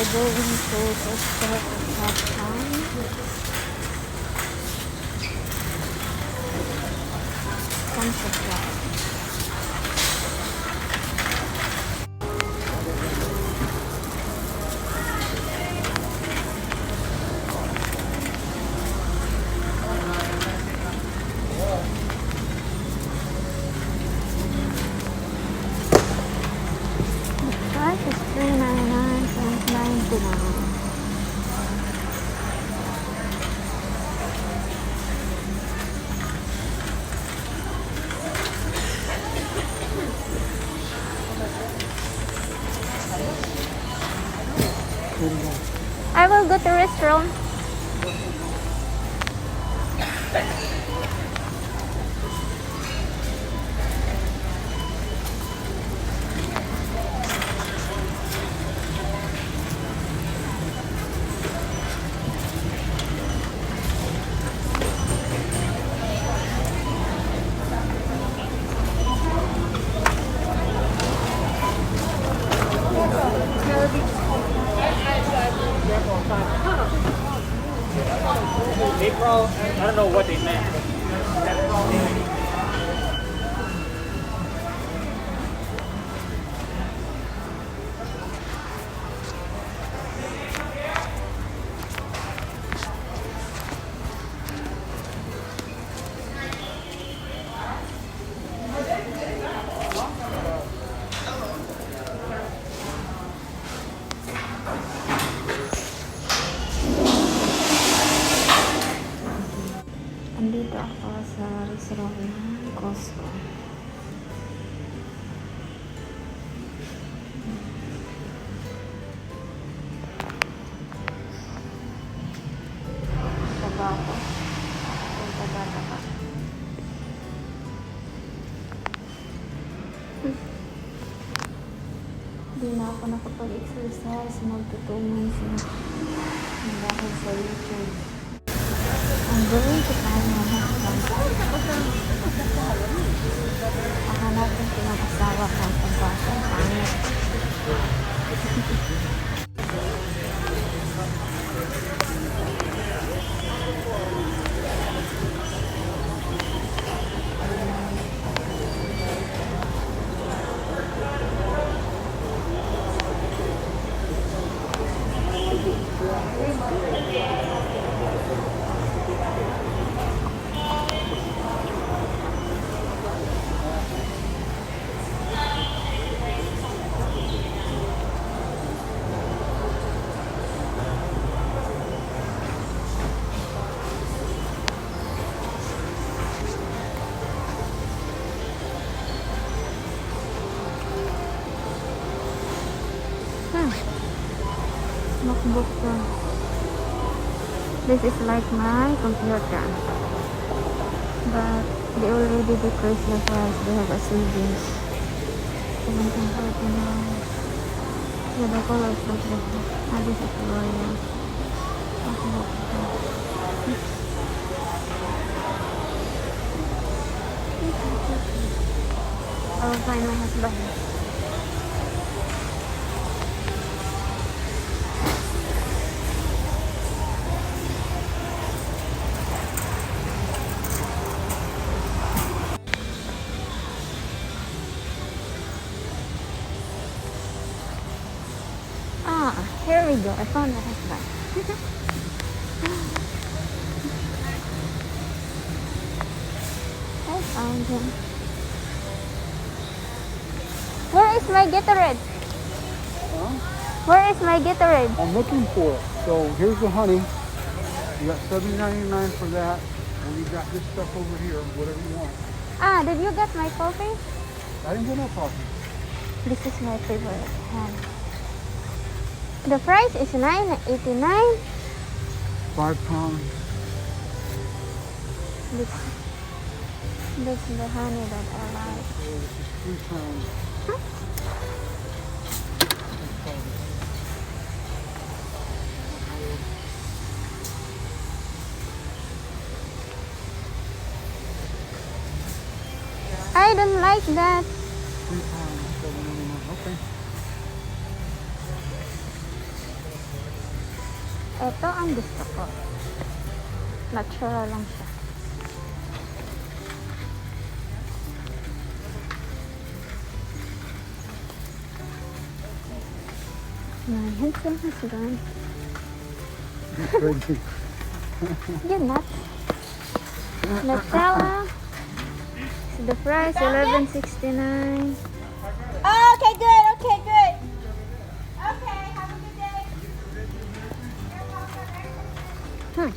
are going to Costco at that time. Some supplies. Price is $3.99.99. I will go to restroom. April, I don't know what they meant. Andito ako sa restaurant ng Costco. Taba ako. Taba. Hindi na ako nakapag-exercise. Magtutungan siya. Dahil sa YouTube. I'm going to find my husband. Hahanapin ko ng asawa ko ang pagbatang pangit. MacBook Pro. This is like my computer, but they already decreased the price. They have a savings. 17.49. Yeah, the color is like this. This is royal MacBook Pro. I will find my husband. Here we go. I found my husband. I found him. Where is my Gatorade? Huh? Where is my Gatorade? I'm looking for it. So here's the honey. You got $7.99 for that. And you got this stuff over here, whatever you want. Did you get my coffee? I didn't get no coffee. This is my favorite hand. The price is $9.89. 5 pounds. This is the honey that I like. So this is 3 pounds. I don't like that. 3 pounds, $7.99. Okay. Ito ang gusto ko. Natural lang siya. My handsome husband. Crazy. You're not. Nutella. So the price $11.69. Oh, okay, good. Okay, good. Okay, have a good day. Hmm.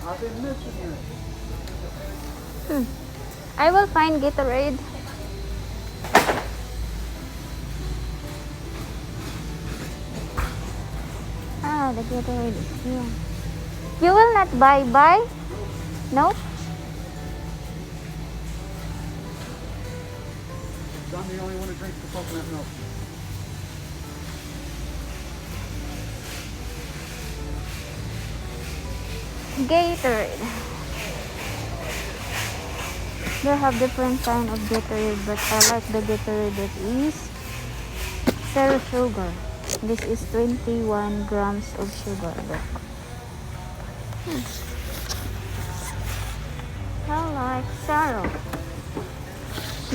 I've been missing it. I will find Gatorade. Ah, the Gatorade is here. You will not buy? No? I'm the only one who drinks the coconut milk. Gatorade. They have different kind of Gatorade, but I like the Gatorade that is zero sugar. This is 21 grams of sugar. Look. I like zero.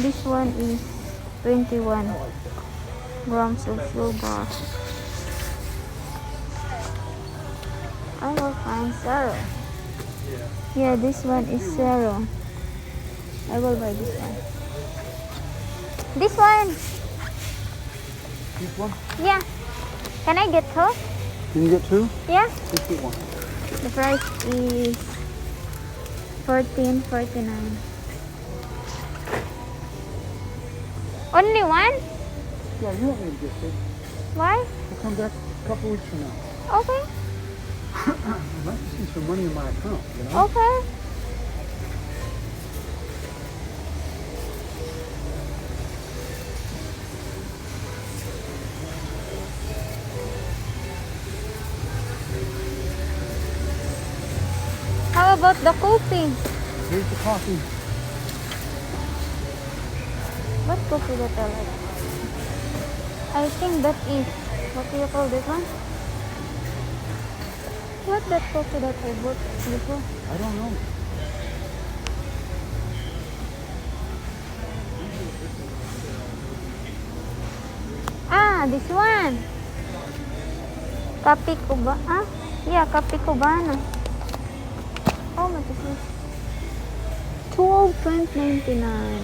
This one is 21 grams of sugar. I will find zero. Yeah, this one is zero. I will buy this one. This one. Keep one? Yeah. Can I get two? Can you get two? Yeah. Just get one. The price is $14.49. Only one? Yeah, you won't need to get two. Why? We'll come back a couple weeks from now. Okay. I'd like to see some money in my account, you know? Okay. How about the coffee? Here's the coffee. What coffee that I like? I think that is, what do you call this one? What that coffee that I bought before? I don't know. Ah, this one. Kapi Cuba. Ah, yeah, Kapi Cubano. How much is this? $12.99.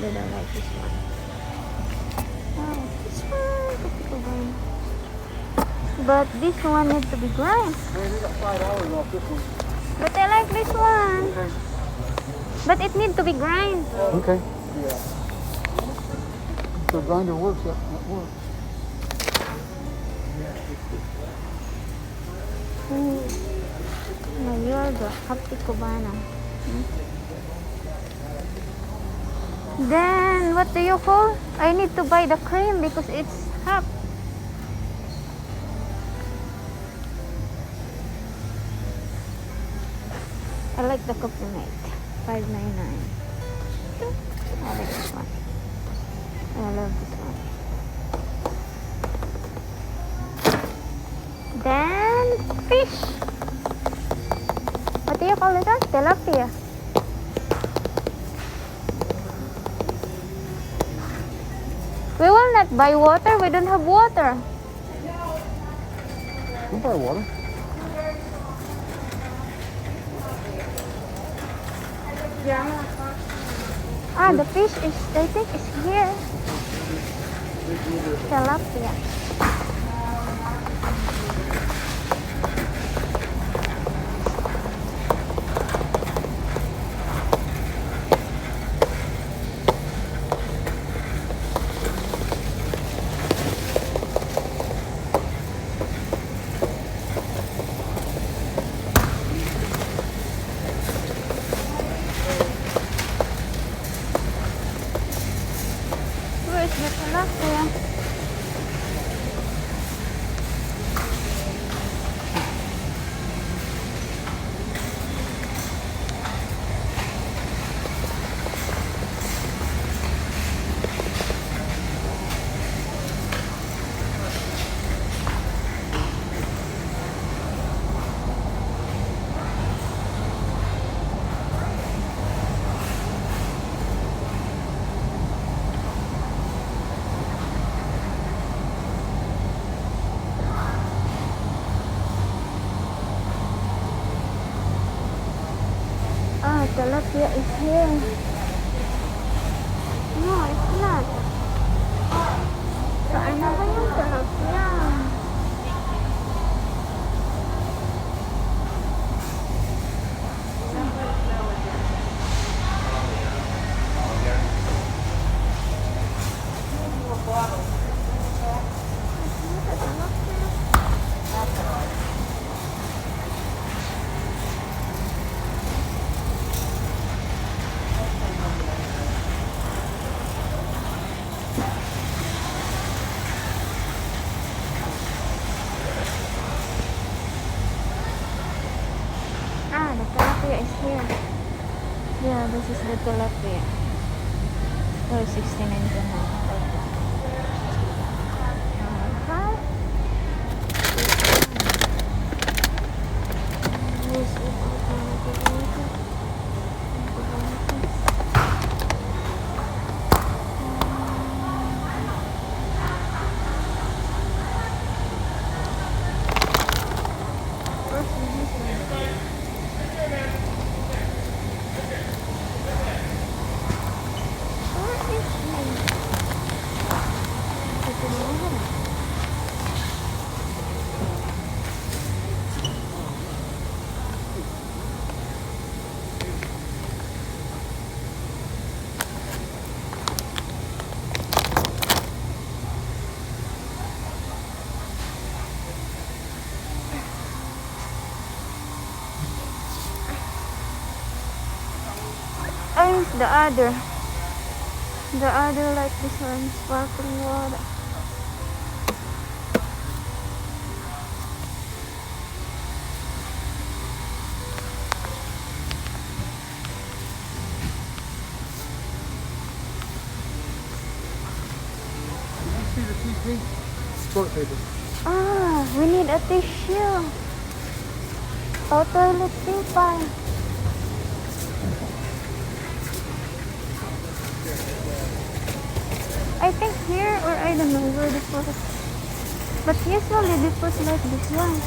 Did I like this one? Oh, this one, Kapi Cubano. But this one needs to be grind. Hey, we got $5 off this one. But I like this one. Okay. But it needs to be grind. Okay. Yeah. If the grinder works, that works. Mayorga, Kapi Cubano. Then, what do you call? I need to buy the cream because it's half. I like the coffee mate. $5.99. I like this one. I love this one. Then fish. What do you call it? Tilapia. We will not buy water. We don't have water. We'll buy water. Ah, the fish is, I think, is here. Tilapia. Where is the tilapia. Tilapia is here. No, it's not. Saan na ba yung tilapia? The tilapia is here. Yeah, this is the tilapia. Oh, 69.9. The other like this one, sparkling water. See the tissue? Toilet paper. Ah, we need a tissue. Oh, toilet paper. I think here, or I don't know where they put it. But usually they put like this one.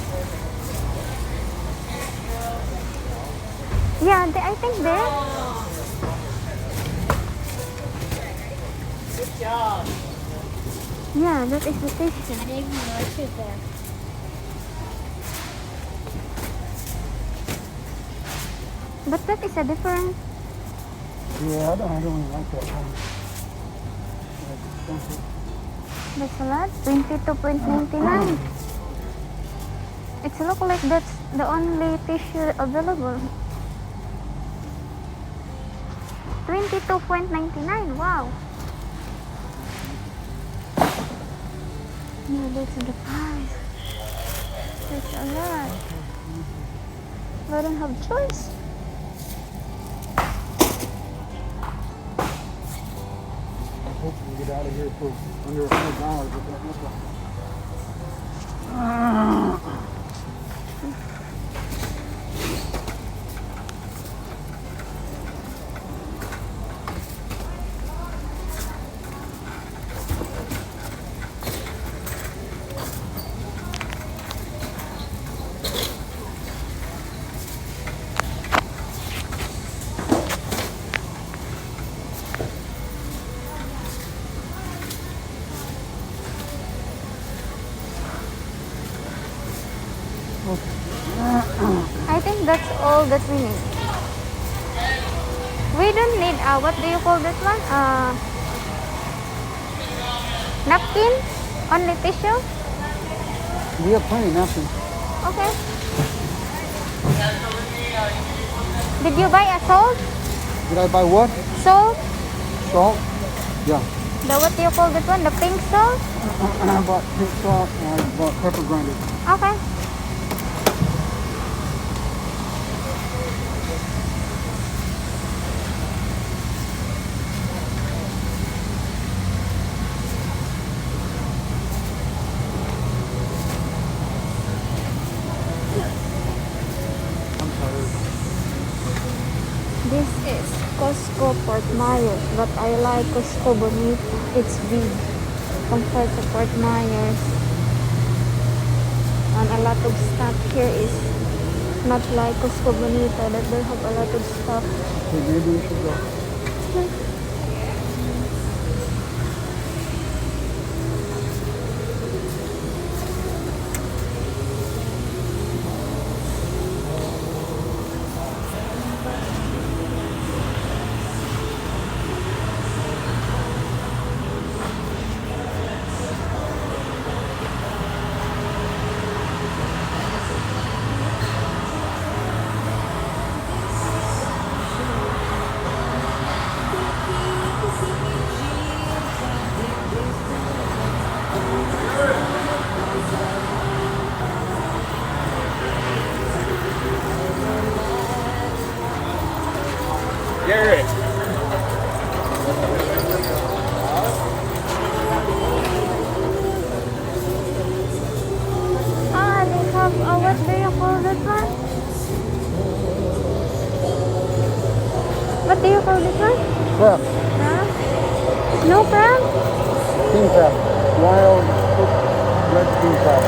Yeah, I think there. Good job. Yeah, that is the tissue. I didn't even notice it there. But that is a different. Yeah, I don't really like that one. That's expensive. That's a lot. 22.99. It's look like that's the only tissue available. 22.99. Wow. No, that's the price. That's a lot. I don't have choice. Hope we can get out of here for under $100 with that nickel. I think that's all that we need. We don't need, what do you call that one? Napkin? Only tissue? We have plenty of napkins. Okay. Did you buy a salt? Did I buy what? Salt? Salt? Yeah. The what do you call that one? The pink salt? I bought pink salt and I bought pepper grinded. Okay. I'm tired. This is Costco Fort Myers, but I like Costco Bonita. It's big compared to Fort Myers. And a lot of stuff here is not like Costco Bonita that they have a lot of stuff. Okay, maybe we should go. Garrett. Ah, they have, what do you call that one? What do you call this one? Crab. Huh? No crab? King crab. Wild red king crab.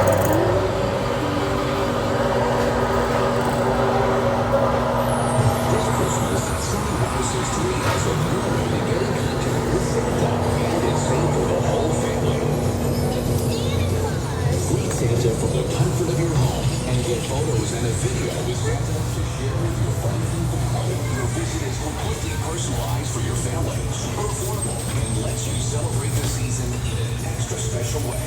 Santa from the comfort of your home and get photos and a video with Santa to share with your friends and family. Your visit is completely personalized for your family, super affordable, and lets you celebrate the season in an extra special way.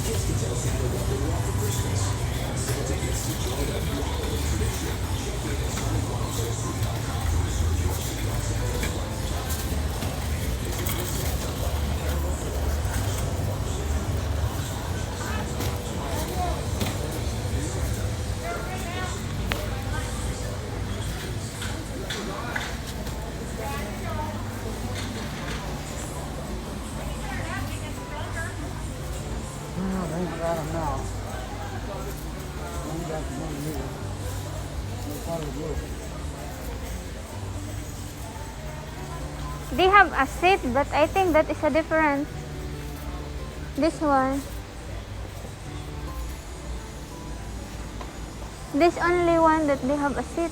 Kids can tell Santa what they want for Christmas, and Santa gets to join a new holiday tradition. Check in at Santa106.com to reserve your seat on Santa's Life. They ain't got them now. They ain't got the money either. They probably will. They have a seat, but I think that is a different. This one. This only one that they have a seat.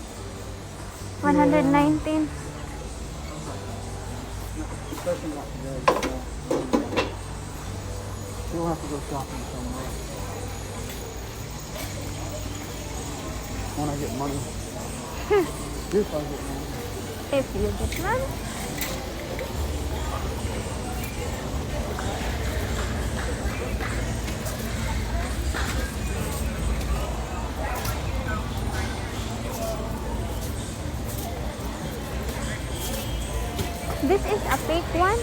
119. Especially not today. You'll have to go shopping somewhere. When I get money. If I get money. If you get one. This is a fake one.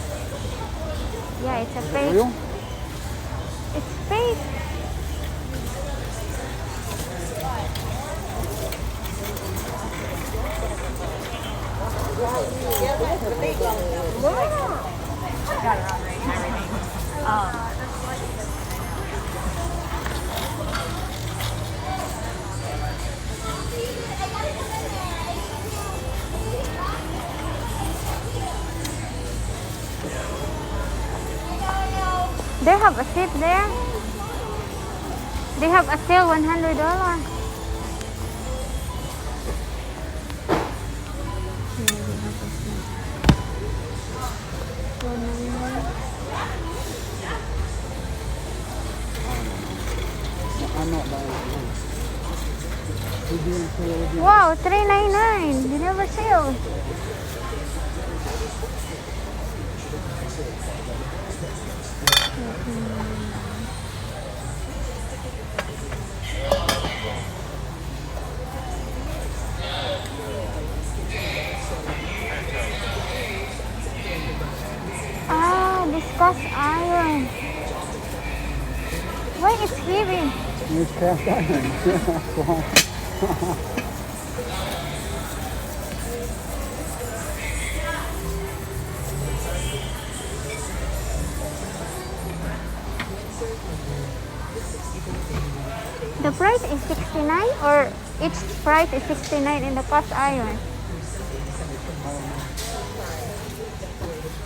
Yeah, it's a Is it fake. real? It's fake. They have a seat there. They have a sale $100. I'm not buying it. We're doing sale again. Wow, $3.99. They never sale. cast iron. Why it's heavy? It's cast iron. The price is 69 or each price is 69 in the cast iron?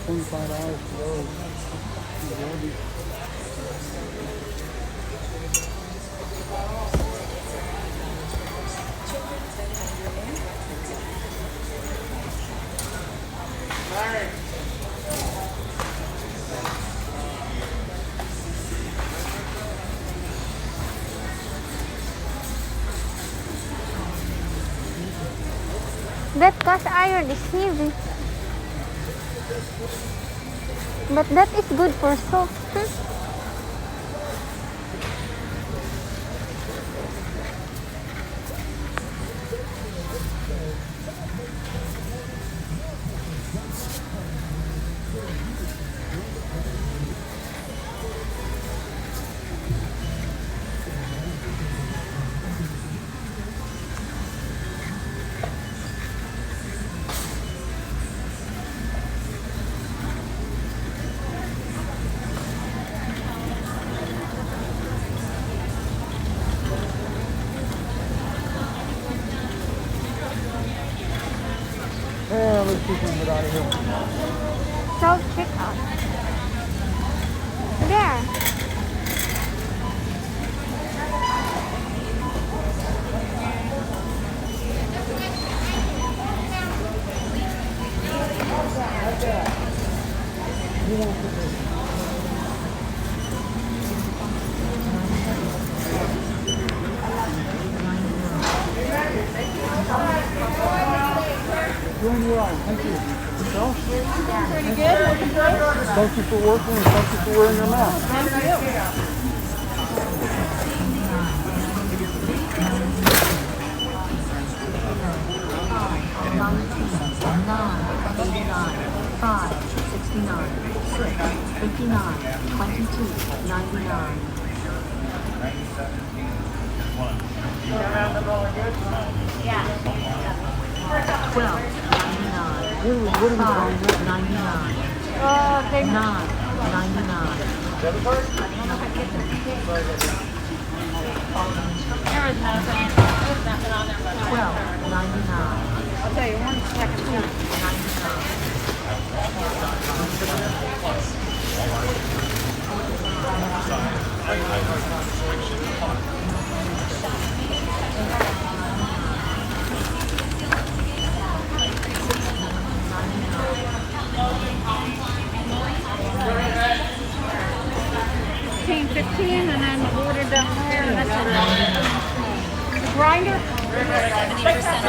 $25 for those. That cast iron is heavy. But that is good for soap. Yeah, let's see if we can get out of here. Self checkout. There. Doing well, thank you. Yourself? Pretty good. Looking good. Thank you for working and thank you for wearing your mask. Thank you. What are we buying here? I'll tell you one second. $15, and then the order down there. That's the grinder. 70%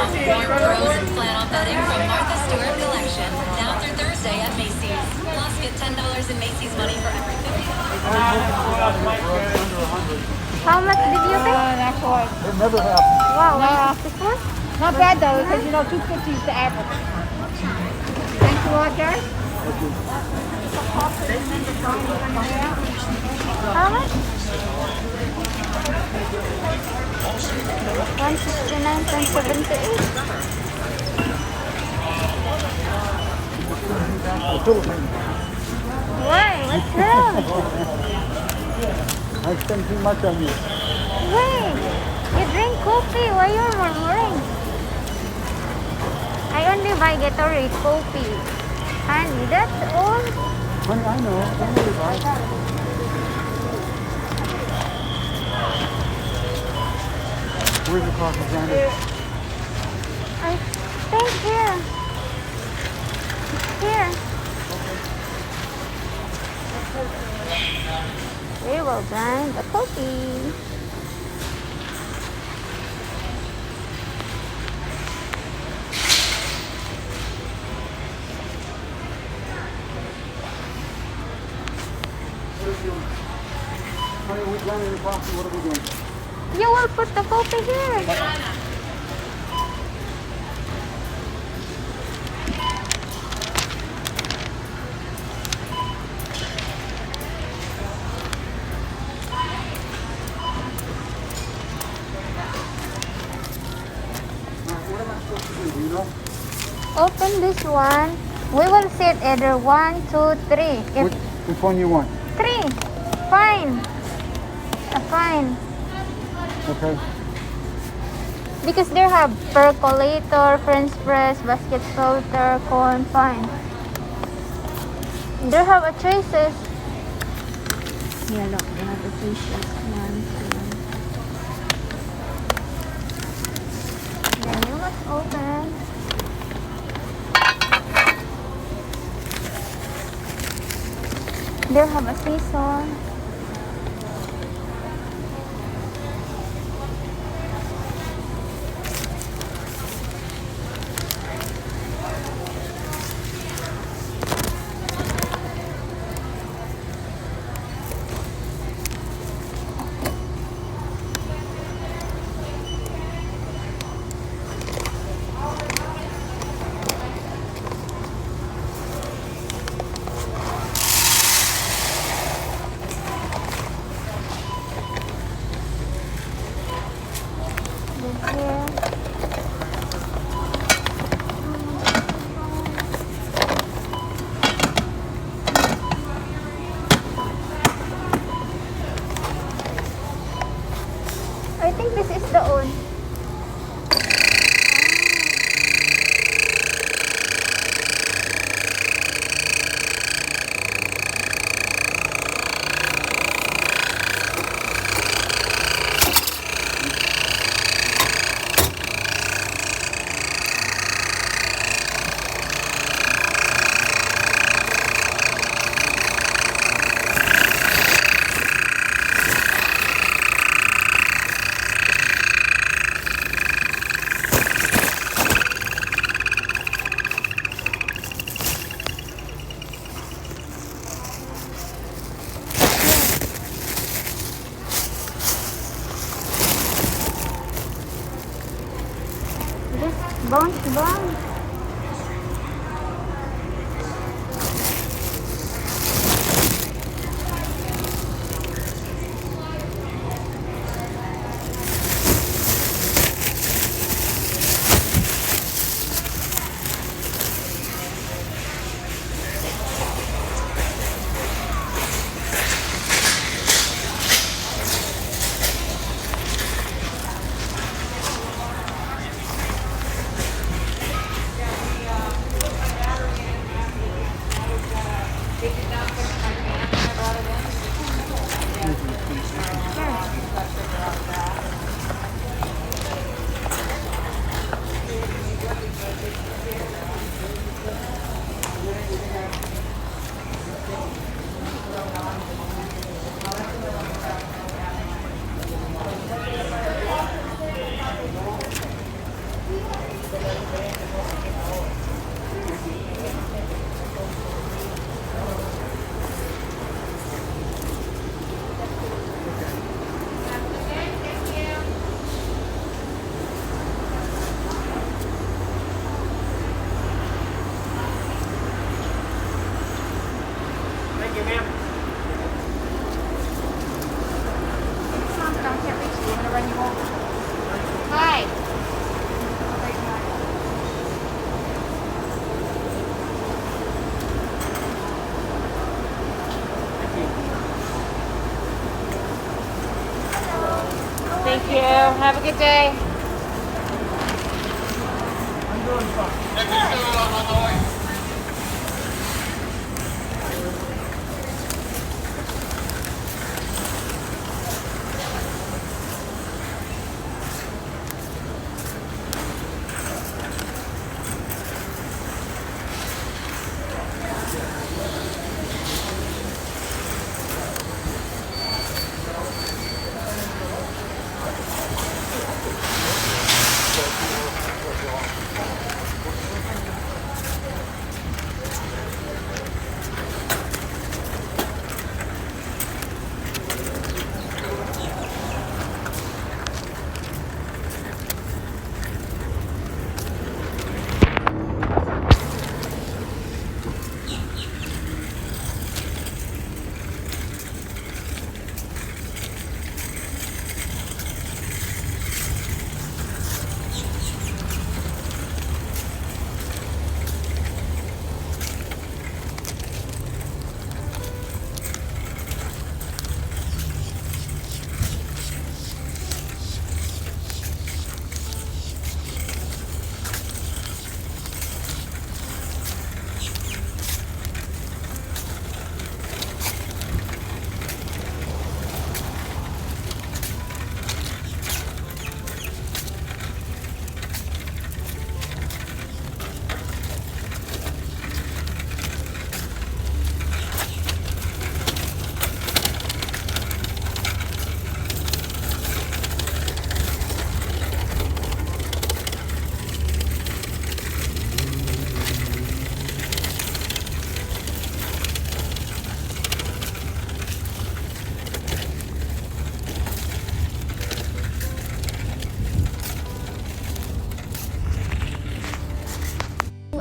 off warm throws and flannel bedding from Martha Stewart Collection. Now through Thursday at Macy's. Plus, get $10 in Macy's money for every $50. How much did you pay? That's why. It never happened. Wow, No. this one? Not bad though, because you know 250 is the average. Thanks a lot, guys. How much? 169, 178. The Philippines. Why? What's wrong? I spend too much on you. Wait, you drink coffee. Why you're murmuring? I only buy Gatorade coffee. Honey, that's all. Honey, I know. Don't worry about it. Where's the coffee grinder? I think here. Here. We will grind the coffee. Honey, we grinding the coffee. What are we doing? You will put the coffee here. open this one. We will sit either 1, 2, 3. If Which one you want? 3, fine. Fine. Okay. Because they have percolator, French press, basket filter, corn, fine. They have a choices. Yeah, look, they have the choices. 1, 2. Then you must open. They have a season. I think this is the on. Bounce. Thank you. Have a good day.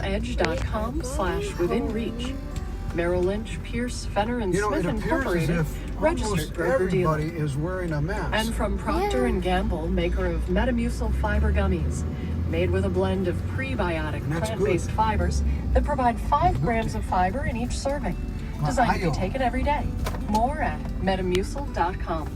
edge.com/withinreach. Merrill Lynch, Pierce, Fenner, and You know, Smith it appears as Incorporated, if registered almost broker-dealer. everybody is wearing a mask. And from Procter & Gamble, maker of Metamucil fiber gummies, made with a blend of prebiotic And that's plant-based good. fibers that provide 5 grams of fiber in each serving. Designed to be taken every day. More at metamucil.com.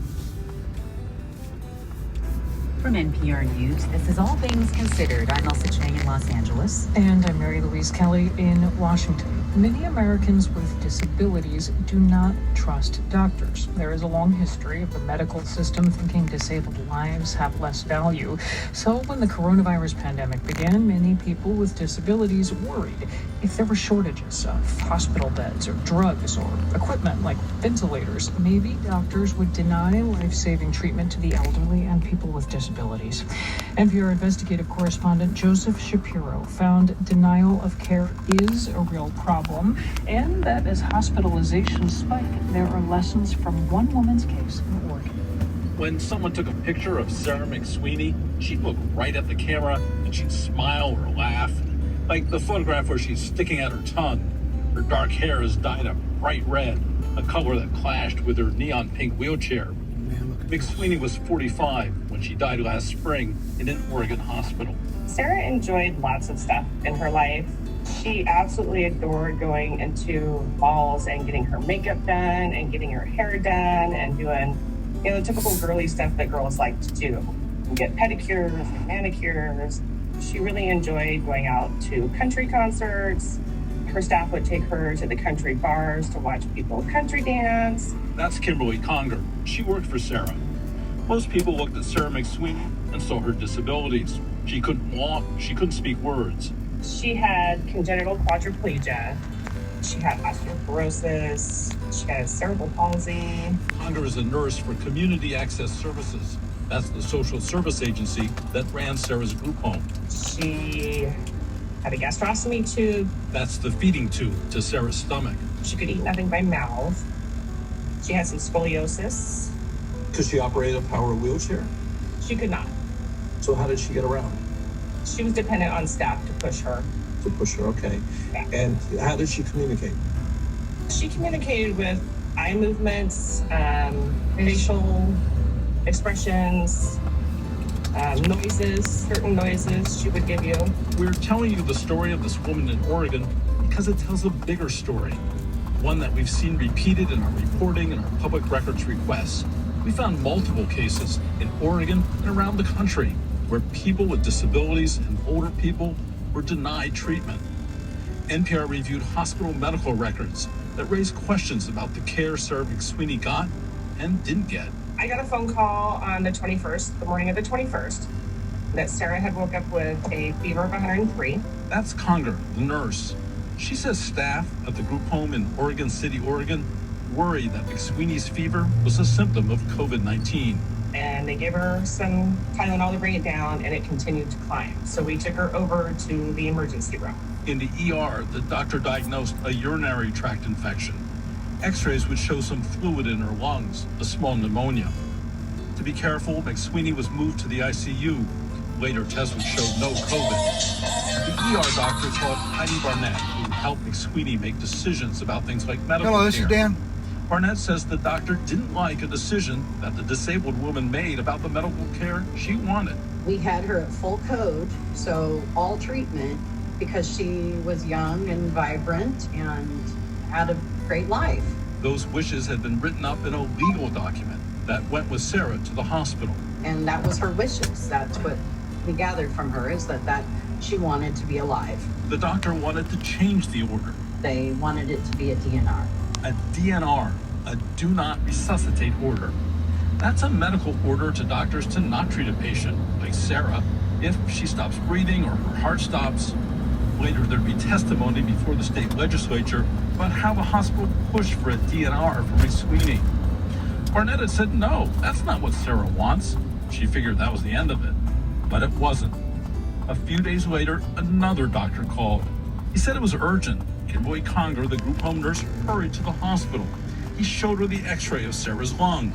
From NPR News, this is All Things Considered. I'm Elsa Chang in Los Angeles. And I'm Mary Louise Kelly in Washington. Many Americans with disabilities do not trust doctors. There is a long history of the medical system thinking disabled lives have less value. So when the coronavirus pandemic began, many people with disabilities worried if there were shortages of hospital beds or drugs or equipment like ventilators, maybe doctors would deny life-saving treatment to the elderly and people with disabilities. NPR investigative correspondent Joseph Shapiro found denial of care is a real problem, and that as hospitalizations spike, there are lessons from one woman's case in Oregon. When someone took a picture of Sarah McSweeney, she'd look right at the camera and she'd smile or laugh. Like the photograph where she's sticking out her tongue. Her dark hair is dyed a bright red, a color that clashed with her neon pink wheelchair. McSweeney was 45 when she died last spring in an Oregon hospital. Sarah enjoyed lots of stuff in her life. She absolutely adored going into malls and getting her makeup done and getting her hair done and doing, the typical girly stuff that girls like to do. Get pedicures and manicures. She really enjoyed going out to country concerts. Her staff would take her to the country bars to watch people country dance. That's Kimberly Conger. She worked for Sarah. Most people looked at Sarah McSweeney and saw her disabilities. She couldn't walk, she couldn't speak words. She had congenital quadriplegia. She had osteoporosis. She had cerebral palsy. Conger is a nurse for Community Access Services. That's the social service agency that ran Sarah's group home. She had a gastrostomy tube. That's the feeding tube to Sarah's stomach. She could eat nothing by mouth. She had some scoliosis. Could she operate a power wheelchair? She could not. So how did she get around? She was dependent on staff to push her. To push her, okay. Yeah. And how did she communicate? She communicated with eye movements, facial expressions, noises, certain noises she would give you. We're telling you the story of this woman in Oregon because it tells a bigger story, one that we've seen repeated in our reporting and our public records requests. We found multiple cases in Oregon and around the country where people with disabilities and older people were denied treatment. NPR reviewed hospital medical records that raised questions about the care Sarah McSweeney got and didn't get. I got a phone call on the 21st, the morning of the 21st, that Sarah had woke up with a fever of 103. That's Conger, the nurse. She says staff at the group home in Oregon City, Oregon, worried that McSweeney's fever was a symptom of COVID-19. And they gave her some Tylenol to bring it down, and it continued to climb. So we took her over to the emergency room. In the ER, the doctor diagnosed a urinary tract infection. X-rays would show some fluid in her lungs, a small pneumonia. To be careful, McSweeney was moved to the ICU. Later tests would show no COVID. The ER doctor taught Heidi Barnett, who helped McSweeney make decisions about things like medical care. Hello, this is Dan. Barnett says the doctor didn't like a decision that the disabled woman made about the medical care she wanted. We had her at full code, so all treatment, because she was young and vibrant and had a great life. Those wishes had been written up in a legal document that went with Sarah to the hospital. And that was her wishes. That's what we gathered from her, is that she wanted to be alive. The doctor wanted to change the order. They wanted it to be a DNR. A DNR, a do not resuscitate order. That's a medical order to doctors to not treat a patient, like Sarah, if she stops breathing or her heart stops. Later, there'd be testimony before the state legislature about how the hospital pushed for a DNR for McSweeney. Barnett had said, no, that's not what Sarah wants. She figured that was the end of it, but it wasn't. A few days later, another doctor called. He said it was urgent. Kimberly Conger, the group home nurse, hurried to the hospital. He showed her the x-ray of Sarah's lung.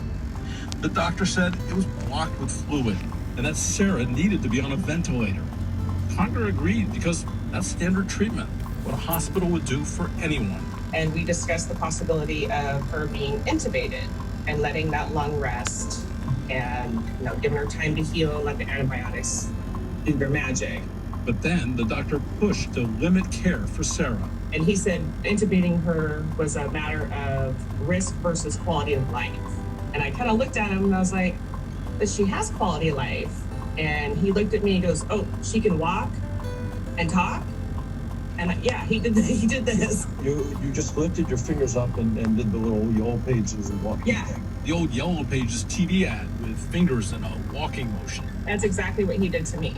The doctor said it was blocked with fluid and that Sarah needed to be on a ventilator. Conger agreed because That's standard treatment, what a hospital would do for anyone. And we discussed the possibility of her being intubated and letting that lung rest and, giving her time to heal, let the antibiotics do their magic. But then the doctor pushed to limit care for Sarah. And he said intubating her was a matter of risk versus quality of life. And I kind of looked at him and I was like, but she has quality of life. And he looked at me and goes, oh, she can walk and talk? And yeah, he did this. You just lifted your fingers up and did the little yellow pages and walking thing. The old Yellow Pages TV ad with fingers in a walking motion. That's exactly what he did to me.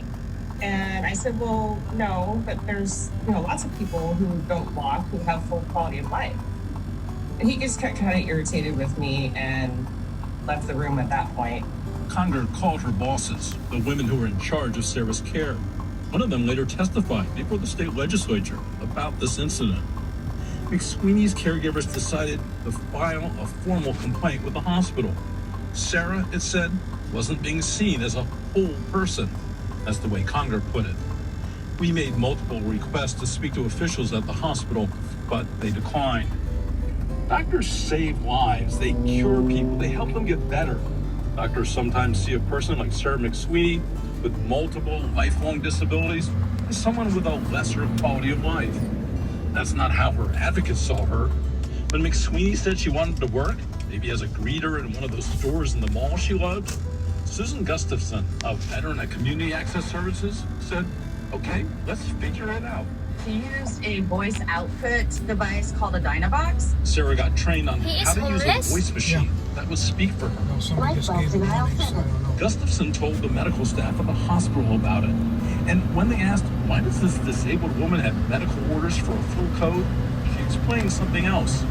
And I said, well, no, but there's lots of people who don't walk who have full quality of life. And he just got kind of irritated with me and left the room at that point. Conger called her bosses, the women who were in charge of Sarah's care. One of them later testified before the state legislature about this incident. McSweeney's caregivers decided to file a formal complaint with the hospital. Sarah, it said, wasn't being seen as a whole person. That's the way Conger put it. We made multiple requests to speak to officials at the hospital, but they declined. Doctors save lives, they cure people, they help them get better. Doctors sometimes see a person like Sarah McSweeney with multiple lifelong disabilities as someone with a lesser quality of life. That's not how her advocates saw her. When McSweeney said she wanted to work, maybe as a greeter in one of those stores in the mall she loved, Susan Gustafson, a veteran at Community Access Services, said, okay, let's figure it out. She used a voice output device called a Dynabox. Sarah got trained on how to use a voice machine that would speak for her. Gustafson told the medical staff at the hospital about it. And when they asked, why does this disabled woman have medical orders for a full code? She explained something else.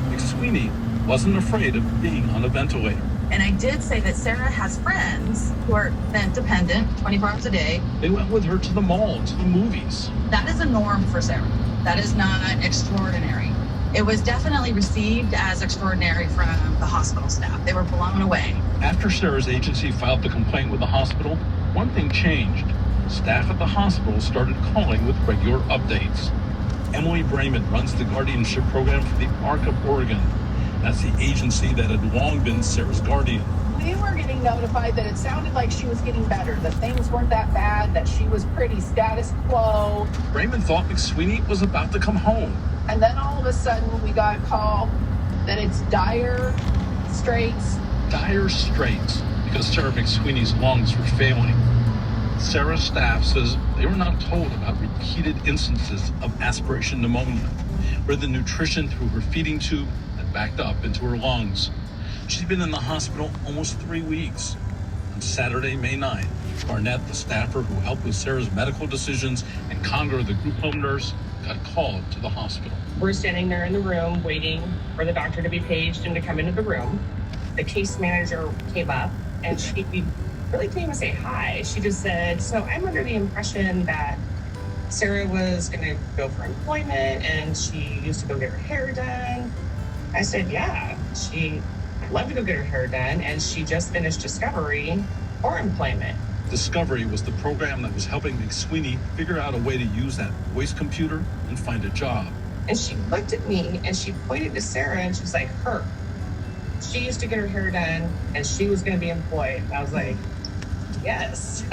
McSweeney wasn't afraid of being on a ventilator. And I did say that Sarah has friends who are vent dependent 24 hours a day. They went with her to the mall, to the movies. That is a norm for Sarah. That is not extraordinary. It was definitely received as extraordinary from the hospital staff. They were blown away. After Sarah's agency filed the complaint with the hospital, one thing changed. Staff at the hospital started calling with regular updates. Emily Brayman runs the guardianship program for the Arc of Oregon. That's the agency that had long been Sarah's guardian. We were getting notified that it sounded like she was getting better, that things weren't that bad, that she was pretty status quo. Brayman thought McSweeney was about to come home. And then all of a sudden we got a call that it's dire straits. Dire straits, because Sarah McSweeney's lungs were failing. Sarah's staff says they were not told about repeated instances of aspiration pneumonia, where the nutrition through her feeding tube had backed up into her lungs. She's been in the hospital almost 3 weeks. On Saturday, May 9th, Barnett, the staffer who helped with Sarah's medical decisions, and Conger, the group home nurse, got called to the hospital. We're standing there in the room waiting for the doctor to be paged and to come into the room. The case manager came up and she really didn't even say hi. She just said, so I'm under the impression that Sarah was going to go for employment and she used to go get her hair done. I said, yeah, she loved to go get her hair done and she just finished Discovery or employment. Discovery was the program that was helping McSweeney figure out a way to use that voice computer and find a job. And she looked at me and she pointed to Sarah and she was like, her. She used to get her hair done and she was going to be employed. And I was like, yes.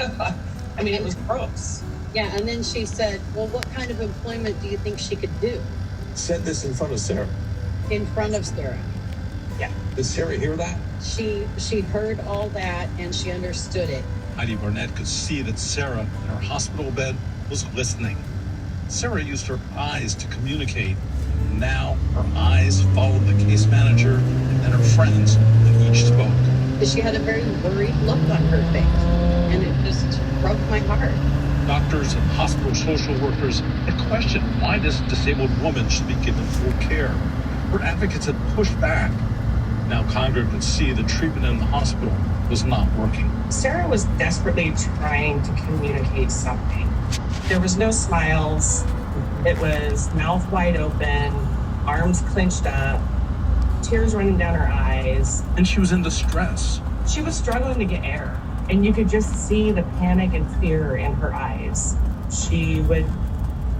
I mean, it was gross. Yeah, and then she said, well, what kind of employment do you think she could do? Said this in front of Sarah. In front of Sarah. Yeah. Did Sarah hear that? She heard all that and she understood it. Heidi Barnett could see that Sarah, in her hospital bed, was listening. Sarah used her eyes to communicate. Now, her eyes followed the case manager and her friends when each spoke. She had a very worried look on her face, and it just broke my heart. Doctors and hospital social workers had questioned why this disabled woman should be given full care. Her advocates had pushed back. Now Conger could see the treatment in the hospital was not working. Sarah was desperately trying to communicate something. There was no smiles. It was mouth wide open, arms clenched up, tears running down her eyes. And she was in distress. She was struggling to get air, and you could just see the panic and fear in her eyes. She would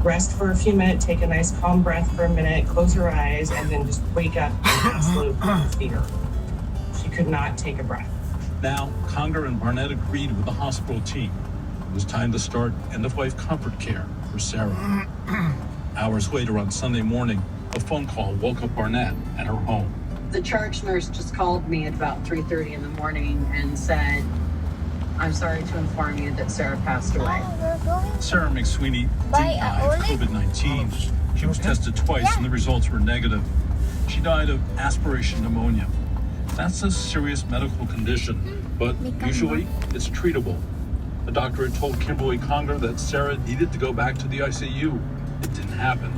rest for a few minutes, take a nice calm breath for a minute, close her eyes, and then just wake up in absolute fear. She could not take a breath. Now, Conger and Barnett agreed with the hospital team. It was time to start end-of-life comfort care for Sarah. Hours later on Sunday morning, a phone call woke up Barnett at her home. The charge nurse just called me at about 3:30 in the morning and said, "I'm sorry to inform you that Sarah passed away." Sarah McSweeney did die of COVID-19. She was tested twice and the results were negative. She died of aspiration pneumonia. That's a serious medical condition, but usually it's treatable. The doctor had told Kimberly Conger that Sarah needed to go back to the ICU. It didn't happen.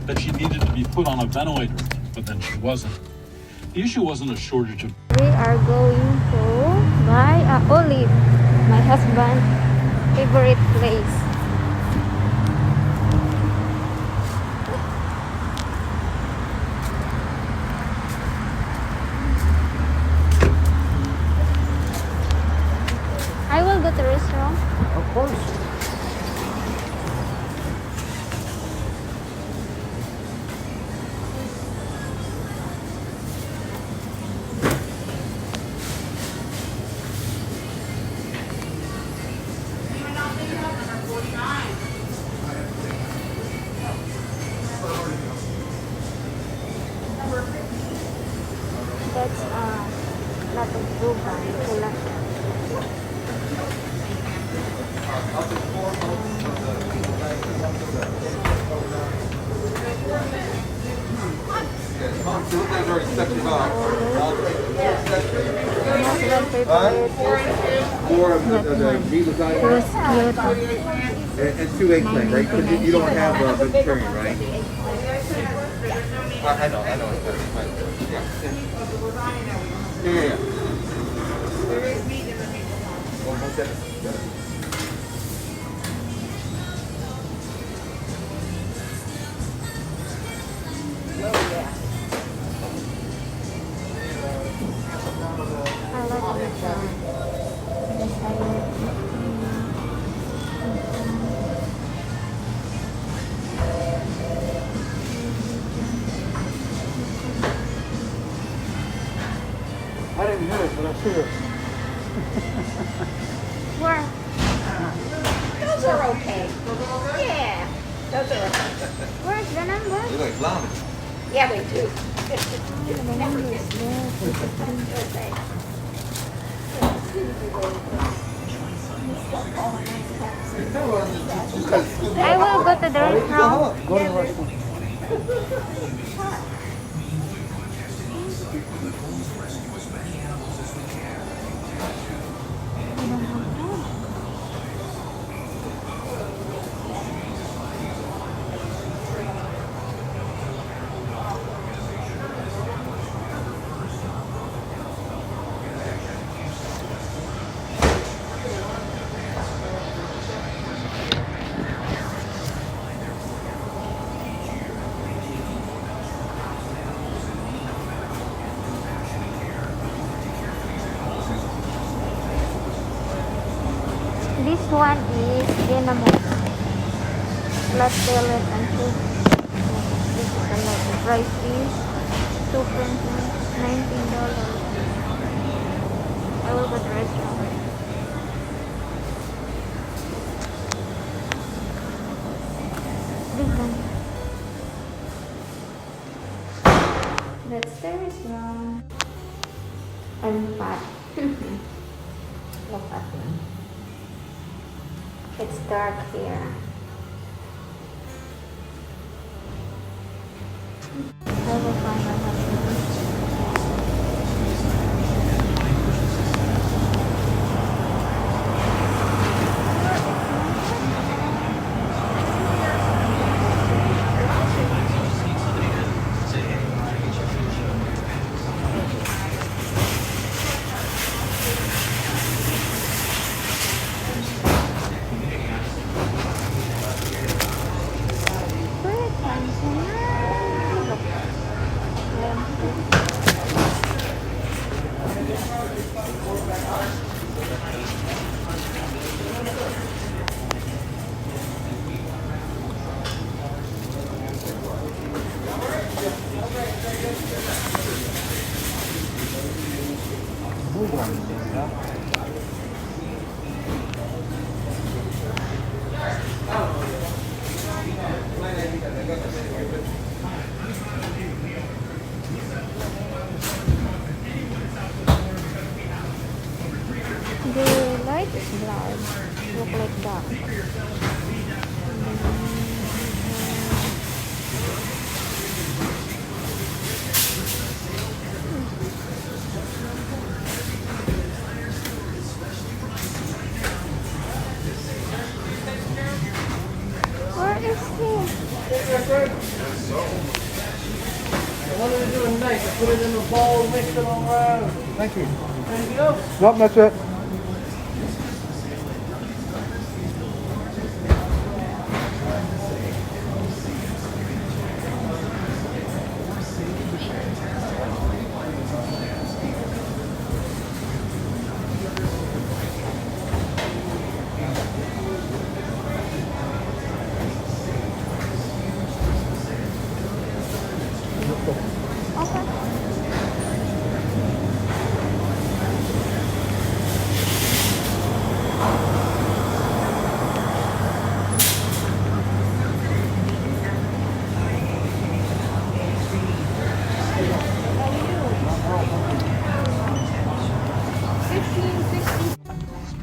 That she needed to be put on a ventilator, but then she wasn't. The issue wasn't a shortage of... We are going to buy a olive, my husband's favorite place. I will go to the restaurant. Of course. That's not a blue one. More of the meat lasagna and 2 eggplant, right? Because you don't have vegetarian, right? I know. Yeah. There is meat in the meat. I didn't hear it, but I see it. Where? Those are okay. Yeah, those are okay. Where's the number? You like lamb? Yeah, we do. The number is there. I will go to the restaurant. Go to the restaurant. This one is dynamo. Flat pellet and soup. This is a lot. The price is $19. I will go to the restaurant. This one. That's the restaurant. I'm fat. Look at me. It's dark here. I will find my husband. The light is blurred. Look like that. Where is he? What are they doing next? I put it in the bowl, mix it all around. Thank you. Anything else? Nope, that's it.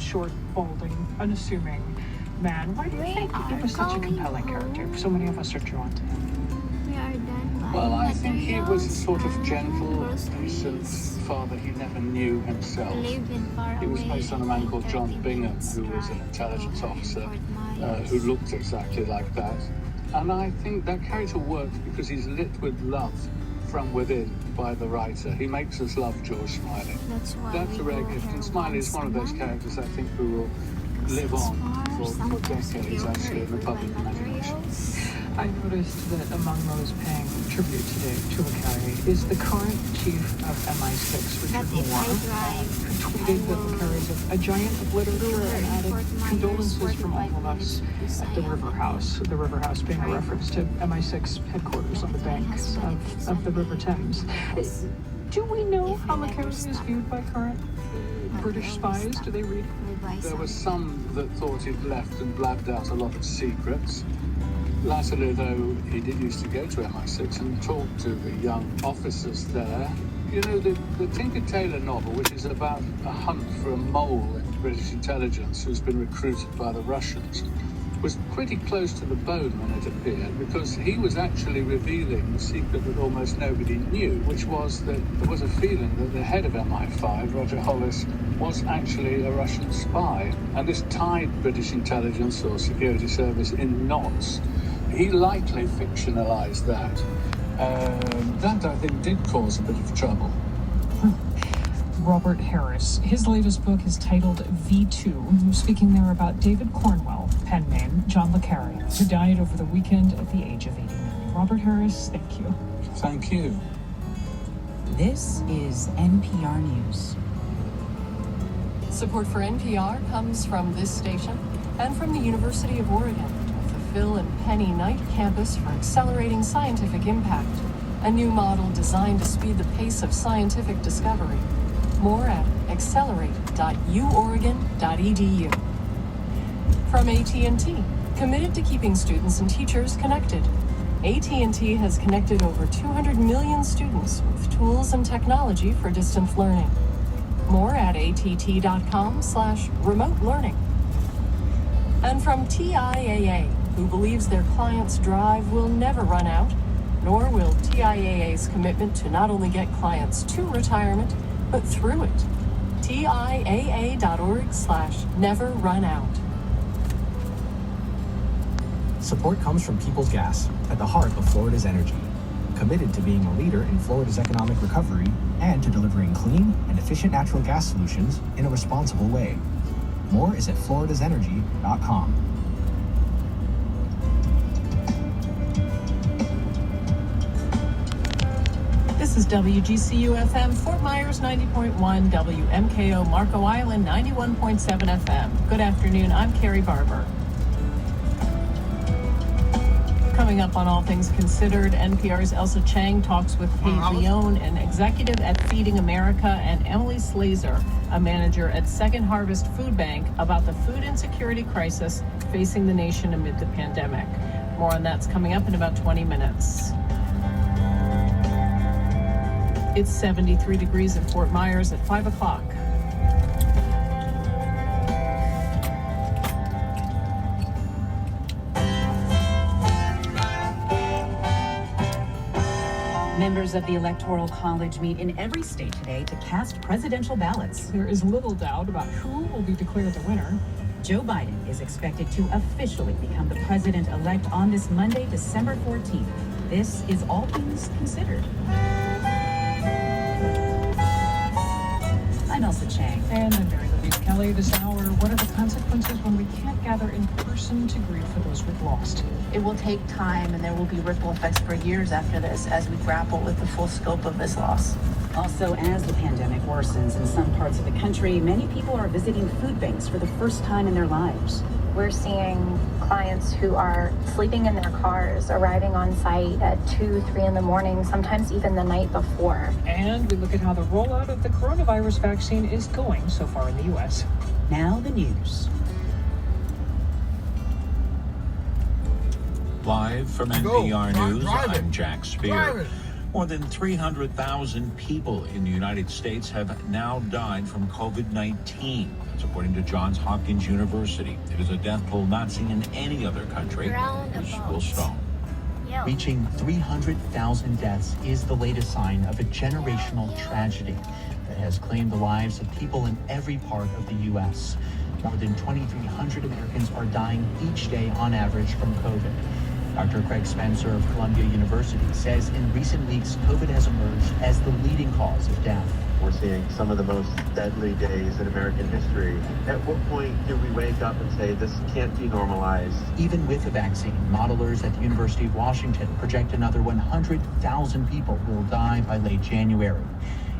Short, balding, unassuming man. Why do you think he was such a compelling character? So many of us are drawn to him. We are done. Well, I think he was a sort of gentle, decent father he never knew himself. He was based on a man called John Bingham, who was an intelligence officer who looked exactly like that. And I think that character works because he's lit with love from within by the writer. He makes us love George Smiley. That's a rare gift. And Smiley is one of those characters I think who will live on for decades, actually, in the public imagination. I noticed that among those paying tribute today to LeCarry is the current chief of MI6, Richard Moore, who tweeted that LeCarry is a giant of literature and added condolences from all of us at the River House. The River House being a reference to MI6 headquarters on the banks of the River Thames. Do we know how LeCarry is viewed by current British spies? Do they read? There were some that thought he'd left and blabbed out a lot of secrets. Latterly, though, he did used to go to MI6 and talk to the young officers there. You know, the Tinker Tailor novel, which is about a hunt for a mole in British intelligence who's been recruited by the Russians, was pretty close to the bone when it appeared, because he was actually revealing the secret that almost nobody knew, which was that there was a feeling that the head of MI5, Roger Hollis, was actually a Russian spy. And this tied British intelligence or security service in knots. He likely fictionalized that. That, I think, did cause a bit of trouble. Robert Harris. His latest book is titled V2, speaking there about David Cornwell, pen name John Le Carre, who died over the weekend at the age of 89. Robert Harris, thank you. Thank you. This is NPR News. Support for NPR comes from this station and from the University of Oregon, with the Phil and Penny Knight campus for accelerating scientific impact, a new model designed to speed the pace of scientific discovery. More at accelerate.uoregon.edu. From AT&T, committed to keeping students and teachers connected. AT&T has connected over 200 million students with tools and technology for distance learning. More at att.com/remote learning. And from TIAA, who believes their clients' drive will never run out, nor will TIAA's commitment to not only get clients to retirement, but through it. TIAA.org/never-run-out. Support comes from People's Gas, at the heart of Florida's energy, committed to being a leader in Florida's economic recovery and to delivering clean and efficient natural gas solutions in a responsible way. More is at floridasenergy.com. This is WGCU-FM, Fort Myers 90.1, WMKO Marco Island 91.7 FM. Good afternoon, I'm Carrie Barber. Coming up on All Things Considered, NPR's Elsa Chang talks with Kate Leone, an executive at Feeding America, and Emily Slazer, a manager at Second Harvest Food Bank, about the food insecurity crisis facing the nation amid the pandemic. More on that's coming up in about 20 minutes. It's 73 degrees in Fort Myers at 5 o'clock. Members of the Electoral College meet in every state today to cast presidential ballots. There is little doubt about who will be declared the winner. Joe Biden is expected to officially become the president-elect on this Monday, December 14th. This is All Things Considered. I'm Elsa Chang. And I'm Mary Louise Kelly. This hour, what are the consequences when we can't gather in person to grieve for those we've lost? It will take time, and there will be ripple effects for years after this as we grapple with the full scope of this loss. Also, as the pandemic worsens in some parts of the country, many people are visiting food banks for the first time in their lives. We're seeing clients who are sleeping in their cars, arriving on site at 2, 3 in the morning, sometimes even the night before. And we look at how the rollout of the coronavirus vaccine is going so far in the U.S. Now the news. Live from NPR News, I'm Jack Spear. More than 300,000 people in the United States have now died from COVID-19. That's according to Johns Hopkins University. It is a death toll not seen in any other country. Will Stone. Reaching 300,000 deaths is the latest sign of a generational tragedy that has claimed the lives of people in every part of the U.S. More than 2,300 Americans are dying each day on average from COVID. Dr. Craig Spencer of Columbia University says in recent weeks, COVID has emerged as the leading cause of death. We're seeing some of the most deadly days in American history. At what point do we wake up and say this can't be normalized? Even with the vaccine, modelers at the University of Washington project another 100,000 people will die by late January.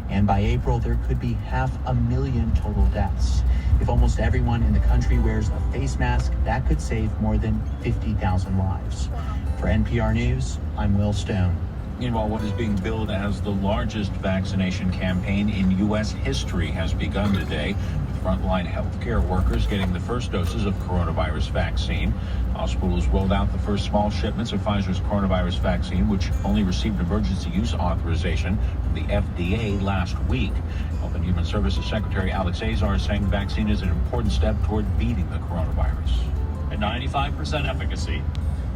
And by April, there could be 500,000 total deaths. If almost everyone in the country wears a face mask, that could save more than 50,000 lives. For NPR News, I'm Will Stone. Meanwhile, what is being billed as the largest vaccination campaign in U.S. history has begun today, with frontline healthcare workers getting the first doses of coronavirus vaccine. Hospitals rolled out the first small shipments of Pfizer's coronavirus vaccine, which only received emergency use authorization from the FDA last week. Health and Human Services Secretary Alex Azar is saying the vaccine is an important step toward beating the coronavirus. At 95% efficacy,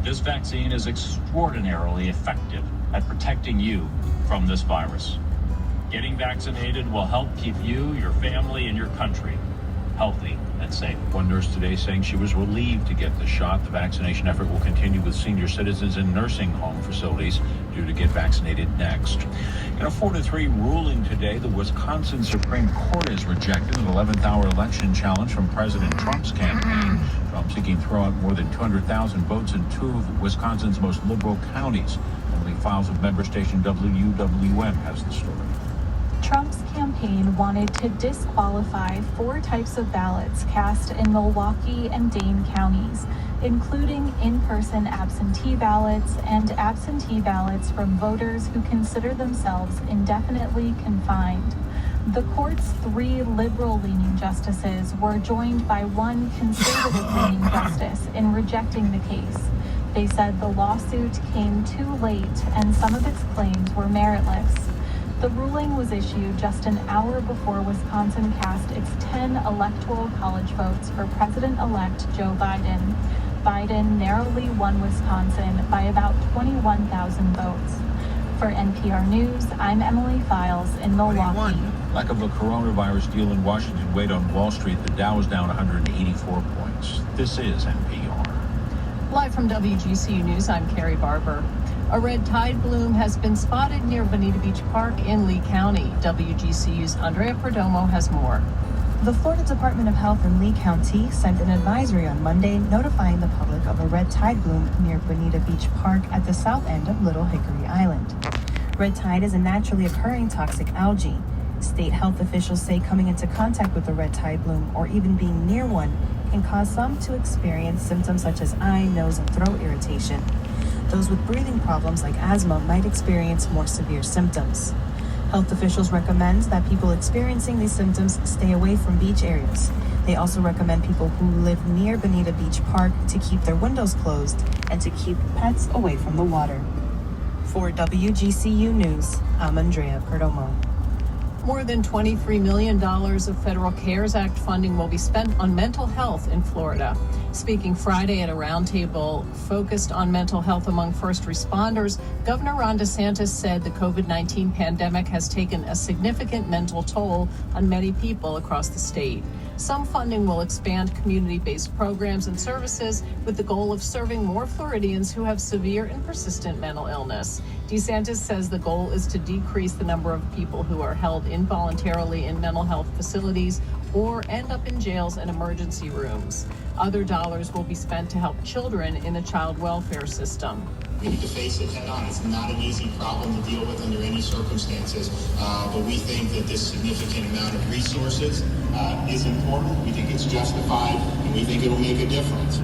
this vaccine is extraordinarily effective at protecting you from this virus. Getting vaccinated will help keep you, your family, and your country healthy and safe. One nurse today saying she was relieved to get the shot. The vaccination effort will continue with senior citizens in nursing home facilities due to get vaccinated next. In a 4-3 ruling today, the Wisconsin Supreme Court has rejected an 11th-hour election challenge from President Trump's campaign. Trump seeking to throw out more than 200,000 votes in 2 of Wisconsin's most liberal counties. Emily Files of member station WUWM has the story. Trump's campaign wanted to disqualify 4 types of ballots cast in Milwaukee and Dane counties, including in-person absentee ballots and absentee ballots from voters who consider themselves indefinitely confined. The court's 3 liberal-leaning justices were joined by 1 conservative-leaning justice in rejecting the case. They said the lawsuit came too late and some of its claims were meritless. The ruling was issued just an hour before Wisconsin cast its 10 electoral college votes for President-elect Joe Biden. Biden narrowly won Wisconsin by about 21,000 votes. For NPR News, I'm Emily Files in Milwaukee. Lack of a coronavirus deal in Washington weighed on Wall Street. The Dow is down 184 points. This is NPR. Live from WGCU News, I'm Carrie Barber. A red tide bloom has been spotted near Bonita Beach Park in Lee County. WGCU's Andrea Perdomo has more. The Florida Department of Health in Lee County sent an advisory on Monday notifying the public of a red tide bloom near Bonita Beach Park at the south end of Little Hickory Island. Red tide is a naturally occurring toxic algae. State health officials say coming into contact with a red tide bloom or even being near one can cause some to experience symptoms such as eye, nose, and throat irritation. those with breathing problems like asthma might experience more severe symptoms. Health officials recommend that people experiencing these symptoms stay away from beach areas. They also recommend people who live near Bonita Beach Park to keep their windows closed and to keep pets away from the water. For WGCU News, I'm Andrea Perdomo. More than $23 million of federal CARES Act funding will be spent on mental health in Florida. Speaking Friday at a roundtable focused on mental health among first responders, Governor Ron DeSantis said the COVID-19 pandemic has taken a significant mental toll on many people across the state. Some funding will expand community-based programs and services with the goal of serving more Floridians who have severe and persistent mental illness. DeSantis says the goal is to decrease the number of people who are held involuntarily in mental health facilities or end up in jails and emergency rooms. Other dollars will be spent to help children in the child welfare system. We need to face it head on. It's not an easy problem to deal with under any circumstances, but we think that this significant amount of resources is important. We think it's justified, and we think it'll make a difference.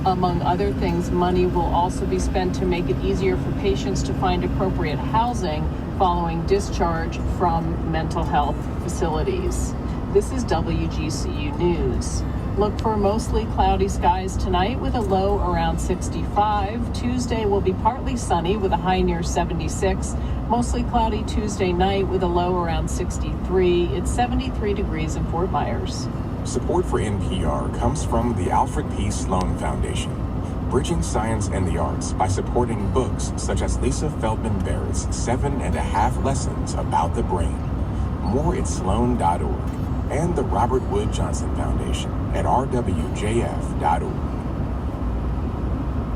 Among other things, money will also be spent to make it easier for patients to find appropriate housing following discharge from mental health facilities. This is WGCU News. Look for mostly cloudy skies tonight with a low around 65. Tuesday will be partly sunny with a high near 76. Mostly cloudy Tuesday night with a low around 63. It's 73 degrees in Fort Myers. Support for NPR comes from the Alfred P. Sloan Foundation, bridging science and the arts by supporting books such as Lisa Feldman Barrett's 7.5 Lessons About the Brain. More at sloan.org. And the Robert Wood Johnson Foundation at rwjf.org.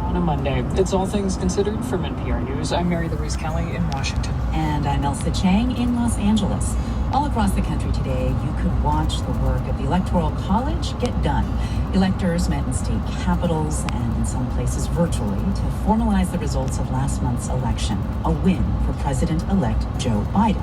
On a Monday, it's All Things Considered from NPR News. I'm Mary Louise Kelly in Washington. And I'm Elsa Chang in Los Angeles. All across the country today, you could watch the work of the Electoral College get done. Electors met in state capitals and in some places virtually to formalize the results of last month's election, a win for President-elect Joe Biden.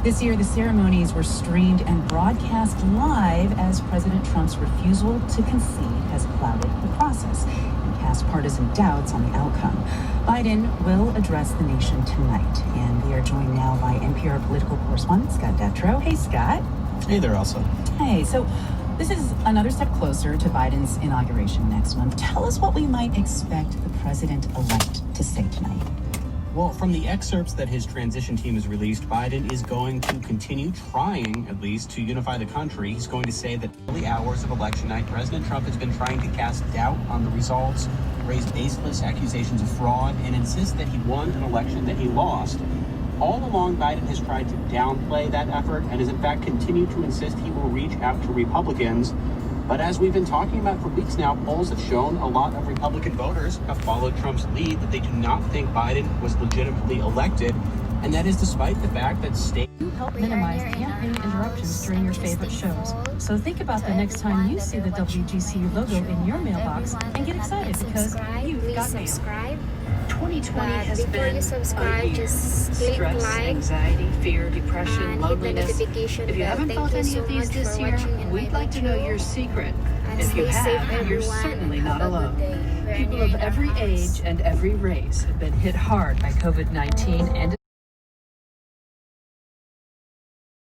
This year, the ceremonies were streamed and broadcast live as President Trump's refusal to concede has clouded the process and cast partisan doubts on the outcome. Biden will address the nation tonight, and we are joined now by NPR political correspondent Scott Detrow. Hey, Scott. Hey there, Elsa. Hey, so this is another step closer to Biden's inauguration next month. Tell us what we might expect the president-elect to say tonight. Well, from the excerpts that his transition team has released, Biden is going to continue trying, at least, to unify the country. He's going to say that early hours of election night, President Trump has been trying to cast doubt on the results, raise baseless accusations of fraud, and insist that he won an election that he lost. All along, Biden has tried to downplay that effort and has in fact continued to insist he will reach out to Republicans. But as we've been talking about for weeks now, polls have shown a lot of Republican voters have followed Trump's lead, that they do not think Biden was legitimately elected. And that is despite the fact that state help minimize campaign interruptions during your favorite shows. So think about the next time you see the WGCU logo in your mailbox and get excited because you've got mail. 2020 has been a year. Just Stress, anxiety, fear, depression, loneliness. If you haven't felt any of these this year, we'd like to know your secret. If you have, you're certainly not alone. People of every age and every race have been hit hard by COVID-19 and